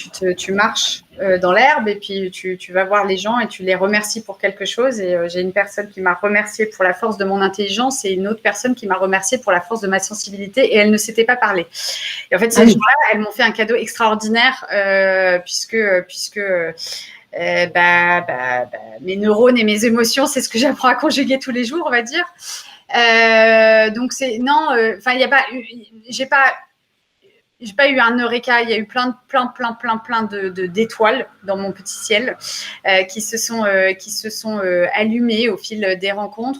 marches dans l'herbe et puis tu vas voir les gens et tu les remercies pour quelque chose. Et j'ai une personne qui m'a remercié pour la force de mon intelligence et une autre personne qui m'a remercié pour la force de ma sensibilité et elles ne s'étaient pas parlé. Et en fait, ces gens-là, elles m'ont fait un cadeau extraordinaire puisque mes neurones et mes émotions, c'est ce que j'apprends à conjuguer tous les jours, on va dire. Donc, il n'y a pas… J'ai pas eu un eureka, il y a eu plein d'étoiles dans mon petit ciel qui se sont allumées au fil des rencontres,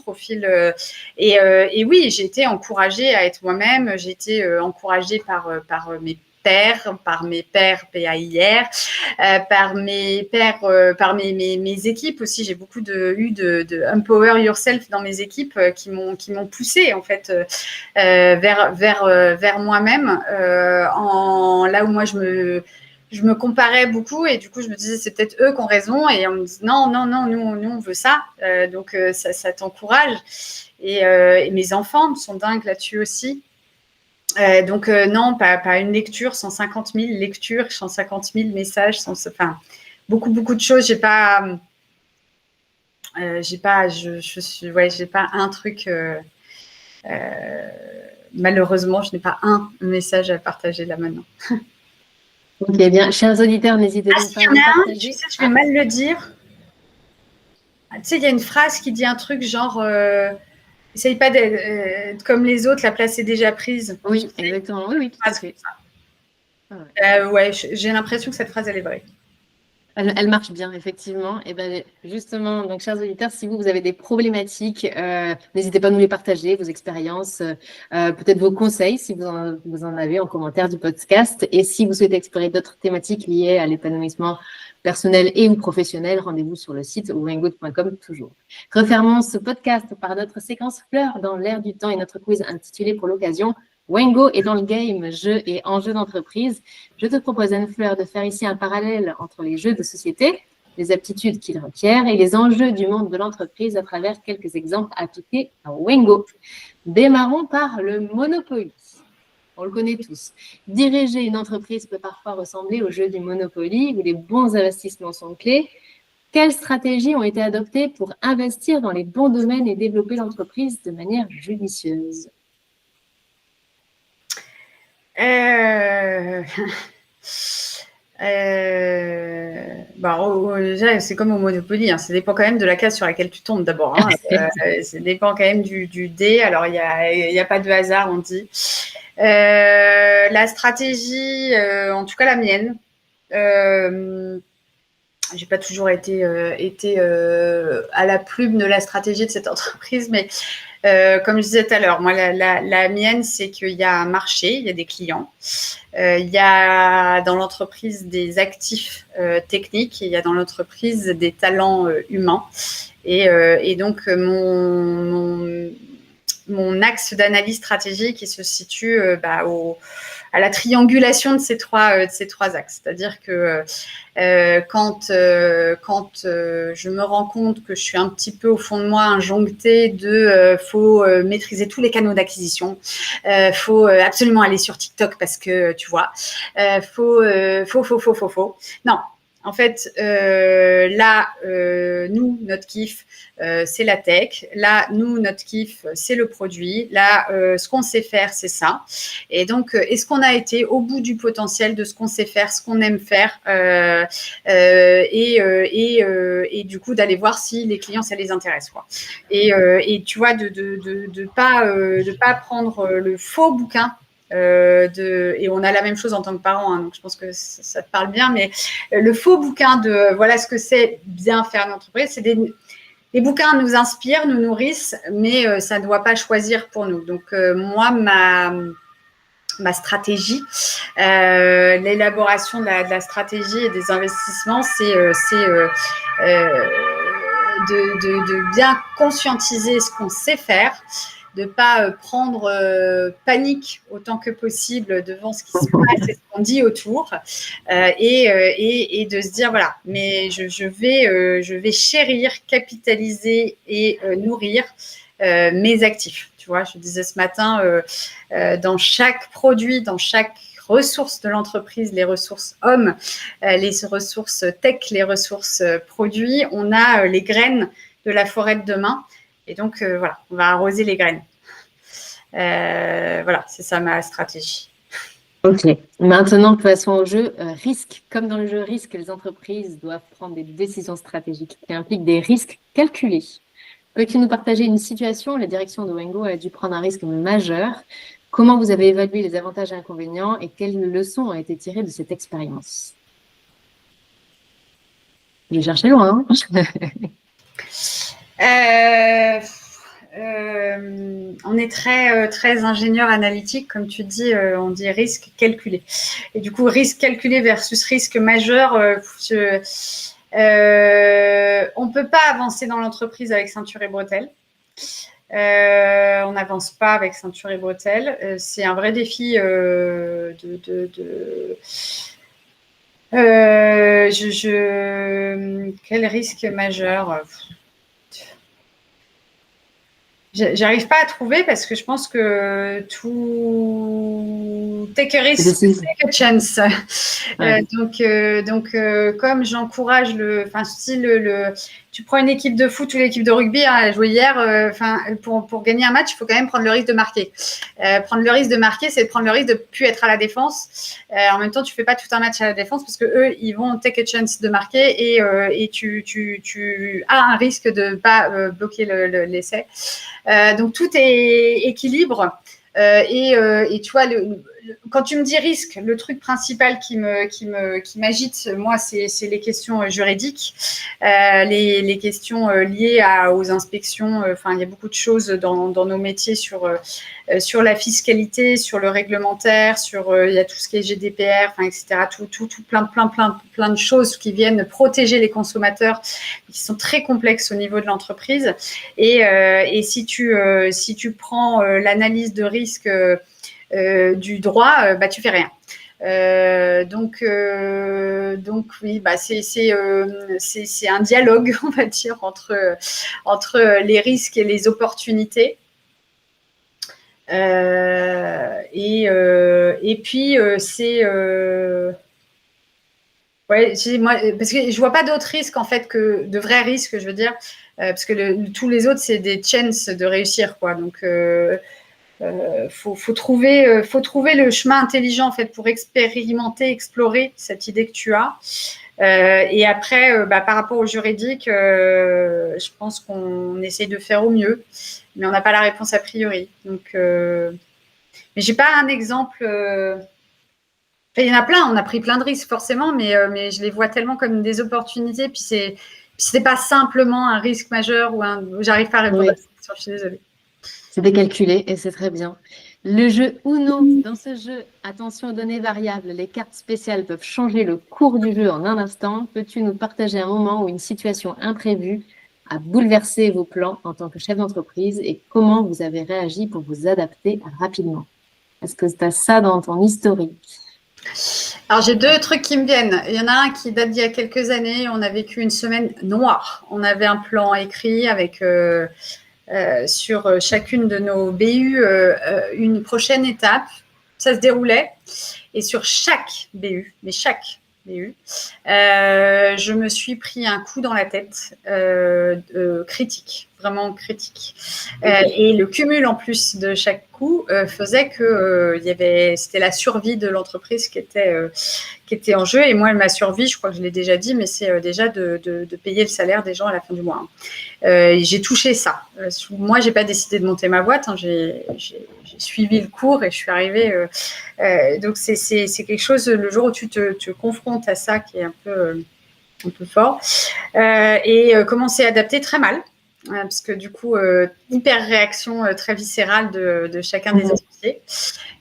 et oui, j'ai été encouragée à être moi-même, j'ai été encouragée par mes pairs, par mes pairs PAIR, par mes pairs, par mes équipes aussi. J'ai beaucoup eu de empower yourself dans mes équipes qui m'ont poussée en fait vers moi-même, là où moi je je me comparais beaucoup et du coup, je me disais, c'est peut-être eux qui ont raison. Et on me dit, non, nous, on veut ça. Donc, ça t'encourage. Et mes enfants sont dingues là-dessus aussi. Donc, non, pas une lecture, 150 000 lectures, 150 000 messages, enfin, beaucoup de choses. J'ai pas un truc. Malheureusement, je n'ai pas un message à partager là maintenant. Ok, bien. Chers auditeurs, n'hésitez donc pas à nous partager. Tu sais, je vais mal le dire. Tu sais, il y a une phrase qui dit un truc genre essaye pas d'être comme les autres, la place est déjà prise. Oui, exactement. Oui, tout à fait. Ouais, j'ai l'impression que cette phrase, elle est vraie. Elle marche bien, effectivement. Et ben, justement, donc, chers auditeurs, si vous avez des problématiques, n'hésitez pas à nous les partager, vos expériences, peut-être vos conseils, si vous en avez en commentaire du podcast. Et si vous souhaitez explorer d'autres thématiques liées à l'épanouissement personnel et ou professionnel, rendez-vous sur le site wengood.com toujours. Refermons ce podcast par notre séquence fleurs dans l'air du temps et notre quiz intitulé pour l'occasion Wengo est dans le game, jeux et enjeux d'entreprise. Je te propose, Anne-Fleur, de faire ici un parallèle entre les jeux de société, les aptitudes qu'ils requièrent et les enjeux du monde de l'entreprise à travers quelques exemples appliqués à Wengo. Démarrons par le Monopoly. On le connaît tous. Diriger une entreprise peut parfois ressembler au jeu du Monopoly où les bons investissements sont clés. Quelles stratégies ont été adoptées pour investir dans les bons domaines et développer l'entreprise de manière judicieuse? Déjà, c'est comme au Monopoly, hein, ça dépend quand même de la case sur laquelle tu tombes d'abord. Hein. Ça dépend quand même du dé. Alors, il n'y a pas de hasard, on dit. La stratégie, en tout cas la mienne, j'ai pas toujours été à la plume de la stratégie de cette entreprise, mais comme je disais tout à l'heure, moi, la mienne, c'est qu'il y a un marché, il y a des clients, il y a dans l'entreprise des actifs techniques, et il y a dans l'entreprise des talents humains. Et donc, mon axe d'analyse stratégique, il se situe à la triangulation de ces trois axes. C'est-à-dire que quand je me rends compte que je suis un petit peu au fond de moi injonctée de faut maîtriser tous les canaux d'acquisition, faut absolument aller sur TikTok parce que tu vois, faut. Non. En fait, là, nous, notre kiff, c'est la tech. Là, nous, notre kiff, c'est le produit. Là, ce qu'on sait faire, c'est ça. Et donc, est-ce qu'on a été au bout du potentiel de ce qu'on sait faire, ce qu'on aime faire et du coup, d'aller voir si les clients, ça les intéresse, quoi. Et tu vois, de pas prendre le faux bouquin. Et on a la même chose en tant que parent, hein, donc je pense que ça te parle bien, mais le faux bouquin de voilà ce que c'est bien faire une entreprise, c'est les bouquins nous inspirent, nous nourrissent, mais ça ne doit pas choisir pour nous. Donc moi, ma stratégie, l'élaboration de la stratégie et des investissements, c'est de bien conscientiser ce qu'on sait faire, de ne pas prendre panique autant que possible devant ce qui se passe et ce qu'on dit autour, et de se dire voilà, mais je vais chérir, capitaliser et nourrir mes actifs. Tu vois, je disais ce matin, dans chaque produit, dans chaque ressources de l'entreprise, les ressources hommes, les ressources tech, les ressources produits, on a les graines de la forêt de demain. Et donc, voilà, on va arroser les graines. Voilà, c'est ça ma stratégie. Ok. Maintenant, passons au jeu risque. Comme dans le jeu risque, les entreprises doivent prendre des décisions stratégiques qui impliquent des risques calculés. Peux-tu nous partager une situation où la direction de Wengo a dû prendre un risque majeur? Comment vous avez évalué les avantages et inconvénients et quelles leçons ont été tirées de cette expérience? J'ai cherché loin. On est très ingénieur analytique, comme tu dis, on dit risque calculé. Et du coup, risque calculé versus risque majeur, on ne peut pas avancer dans l'entreprise avec ceinture et bretelles. On n'avance pas avec ceinture et bretelles. C'est un vrai défi Quel risque majeur? J'arrive pas à trouver parce que je pense que tout take a risk, take a chance. Ouais. Comme j'encourage tu prends une équipe de foot ou l'équipe de rugby, hein, elle a joué hier, pour gagner un match, il faut quand même prendre le risque de marquer. Prendre le risque de marquer, c'est de prendre le risque de plus être à la défense. En même temps, tu fais pas tout un match à la défense parce que eux, ils vont take a chance de marquer et tu as un risque de pas bloquer l'essai. Donc tout est équilibre et tu vois quand tu me dis risque, le truc principal qui m'agite, moi, c'est les questions juridiques, les questions liées aux inspections. Il y a beaucoup de choses dans nos métiers sur la fiscalité, sur le réglementaire, il y a tout ce qui est GDPR, etc. Tout plein de choses qui viennent protéger les consommateurs, qui sont très complexes au niveau de l'entreprise. Et si tu prends l'analyse de risque du droit, tu fais rien. Donc oui, c'est un dialogue, on va dire, entre les risques et les opportunités. Et puis c'est moi, parce que je vois pas d'autres risques en fait que de vrais risques, je veux dire, parce que tous les autres c'est des chances de réussir, quoi. Donc faut trouver le chemin intelligent en fait pour expérimenter, explorer cette idée que tu as. Et après, par rapport au juridique, je pense qu'on essaye de faire au mieux, mais on n'a pas la réponse a priori. Donc, mais j'ai pas un exemple. Il y en a plein. On a pris plein de risques forcément, mais je les vois tellement comme des opportunités. Puis c'est pas simplement un risque majeur j'arrive pas à répondre à cette question. Je suis désolée. C'est décalculé et c'est très bien. Le jeu Uno, dans ce jeu, attention aux données variables, les cartes spéciales peuvent changer le cours du jeu en un instant. Peux-tu nous partager un moment où une situation imprévue a bouleversé vos plans en tant que chef d'entreprise et comment vous avez réagi pour vous adapter rapidement? Est-ce que tu as ça dans ton historique? Alors, j'ai deux trucs qui me viennent. Il y en a un qui date d'il y a quelques années. On a vécu une semaine noire. On avait un plan écrit avec... sur chacune de nos BU une prochaine étape. Ça se déroulait. Et sur chaque BU, je me suis pris un coup dans la tête critique, vraiment critique. Et le cumul en plus de chaque coup faisait que c'était la survie de l'entreprise qui était en jeu. Et moi, ma survie, je crois que je l'ai déjà dit, mais c'est déjà de payer le salaire des gens à la fin du mois. J'ai touché ça. Moi, j'ai pas décidé de monter ma boîte. J'ai suivi le cours et je suis arrivée. Donc, c'est quelque chose, le jour où tu te confrontes à ça, qui est un peu fort. Et comment s'est adapté très mal. Parce que du coup, hyper réaction très viscérale de chacun des associés.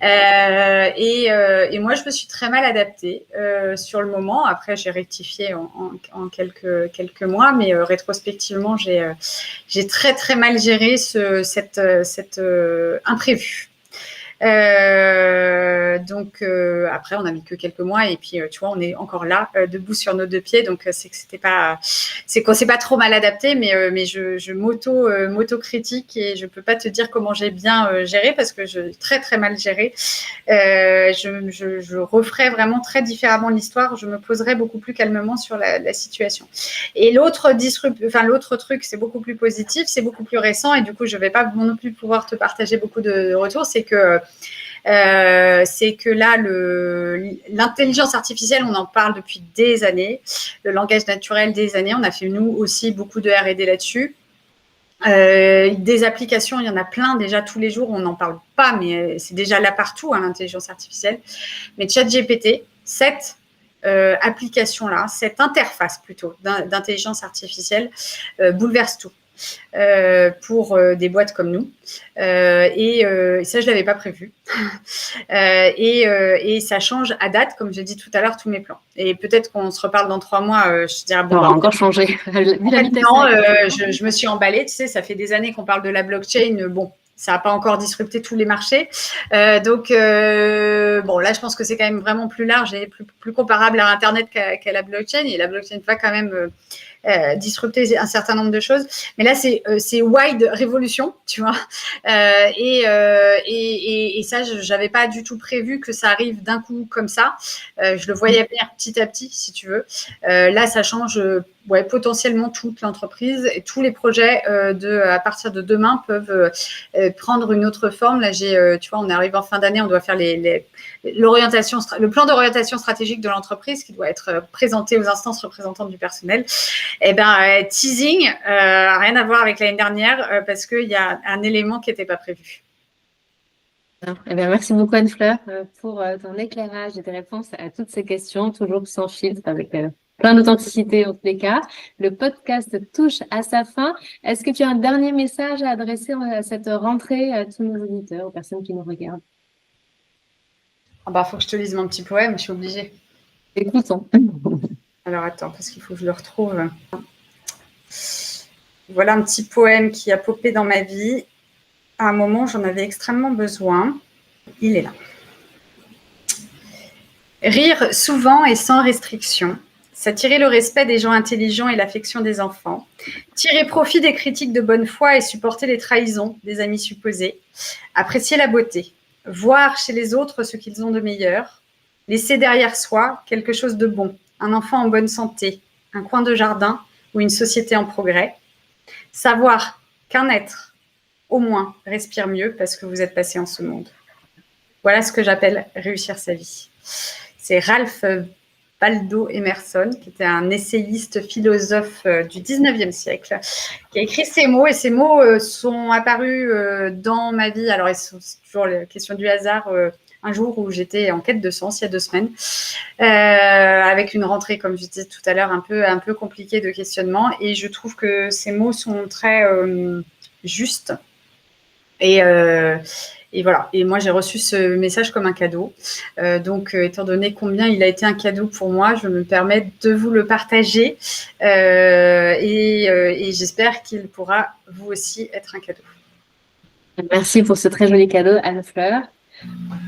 Et moi, je me suis très mal adaptée sur le moment. Après, j'ai rectifié en quelques mois, mais rétrospectivement, j'ai très, très mal géré cet imprévu. Donc après, on n'a mis que quelques mois et puis tu vois, on est encore là, debout sur nos deux pieds. Donc c'est que c'est pas trop mal adapté, mais je m'auto-critique et je peux pas te dire comment j'ai bien géré parce que j'ai très très mal géré. Je referais vraiment très différemment l'histoire. Je me poserais beaucoup plus calmement sur la situation. Et l'autre truc, c'est beaucoup plus positif, c'est beaucoup plus récent et du coup, je vais pas non plus pouvoir te partager beaucoup de retours. C'est que là, l'intelligence artificielle, on en parle depuis des années, le langage naturel des années. On a fait, nous aussi, beaucoup de R&D là-dessus. Des applications, il y en a plein déjà tous les jours, on n'en parle pas, mais c'est déjà là partout, l'intelligence artificielle. Mais ChatGPT, cette application-là, cette interface plutôt d'intelligence artificielle bouleverse tout. Pour des boîtes comme nous. Et ça, je ne l'avais pas prévu. Et ça change à date, comme j'ai dit tout à l'heure, tous mes plans. Et peut-être qu'on se reparle dans 3 mois, je dirais... Bon, on va encore changer. Je me suis emballée, tu sais, ça fait des années qu'on parle de la blockchain. Bon, ça n'a pas encore disrupté tous les marchés. Donc, bon, là, je pense que c'est quand même vraiment plus large et plus comparable à Internet qu'à la blockchain. Et la blockchain va quand même disrupter un certain nombre de choses. Mais là, c'est wide révolution, tu vois. Et ça, je n'avais pas du tout prévu que ça arrive d'un coup comme ça. Je le voyais venir petit à petit, si tu veux. Là, ça change potentiellement toute l'entreprise et tous les projets à partir de demain peuvent prendre une autre forme. Là, tu vois, on arrive en fin d'année, on doit faire le plan d'orientation stratégique de l'entreprise qui doit être présenté aux instances représentantes du personnel. Eh bien, teasing, rien à voir avec l'année dernière parce qu'il y a un élément qui n'était pas prévu. Eh bien, merci beaucoup Anne-Fleur pour ton éclairage et tes réponses à toutes ces questions, toujours sans filtre, avec plein d'authenticité en tous les cas. Le podcast touche à sa fin. Est-ce que tu as un dernier message à adresser à cette rentrée à tous nos auditeurs, aux personnes qui nous regardent? Faut que je te lise mon petit poème, je suis obligée. Écoutons. Alors attends, parce qu'il faut que je le retrouve. Voilà un petit poème qui a popé dans ma vie. À un moment, j'en avais extrêmement besoin. Il est là. Rire souvent et sans restriction, s'attirer le respect des gens intelligents et l'affection des enfants, tirer profit des critiques de bonne foi et supporter les trahisons des amis supposés, apprécier la beauté, voir chez les autres ce qu'ils ont de meilleur, laisser derrière soi quelque chose de bon, un enfant en bonne santé, un coin de jardin ou une société en progrès, savoir qu'un être, au moins, respire mieux parce que vous êtes passé en ce monde. Voilà ce que j'appelle réussir sa vie. C'est Ralph Waldo Emerson, qui était un essayiste philosophe du 19e siècle, qui a écrit ces mots, et ces mots sont apparus dans ma vie. Alors, c'est toujours la question du hasard, un jour où j'étais en quête de sens, il y a 2 semaines, avec une rentrée, comme je disais tout à l'heure, un peu compliquée de questionnement, et je trouve que ces mots sont très justes. Et voilà. Et moi, j'ai reçu ce message comme un cadeau. Donc, étant donné combien il a été un cadeau pour moi, je me permets de vous le partager. Et j'espère qu'il pourra vous aussi être un cadeau. Merci pour ce très joli cadeau, Anne-Fleur.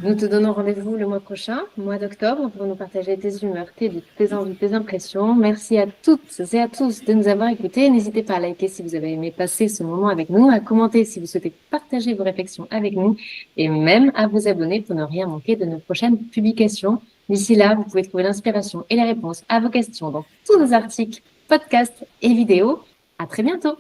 Nous te donnons rendez-vous le mois prochain, mois d'octobre, pour nous partager tes humeurs, tes doutes, tes envies, tes impressions. Merci à toutes et à tous de nous avoir écoutés. N'hésitez pas à liker si vous avez aimé passer ce moment avec nous, à commenter si vous souhaitez partager vos réflexions avec nous et même à vous abonner pour ne rien manquer de nos prochaines publications. D'ici là, vous pouvez trouver l'inspiration et les réponses à vos questions dans tous nos articles, podcasts et vidéos. À très bientôt.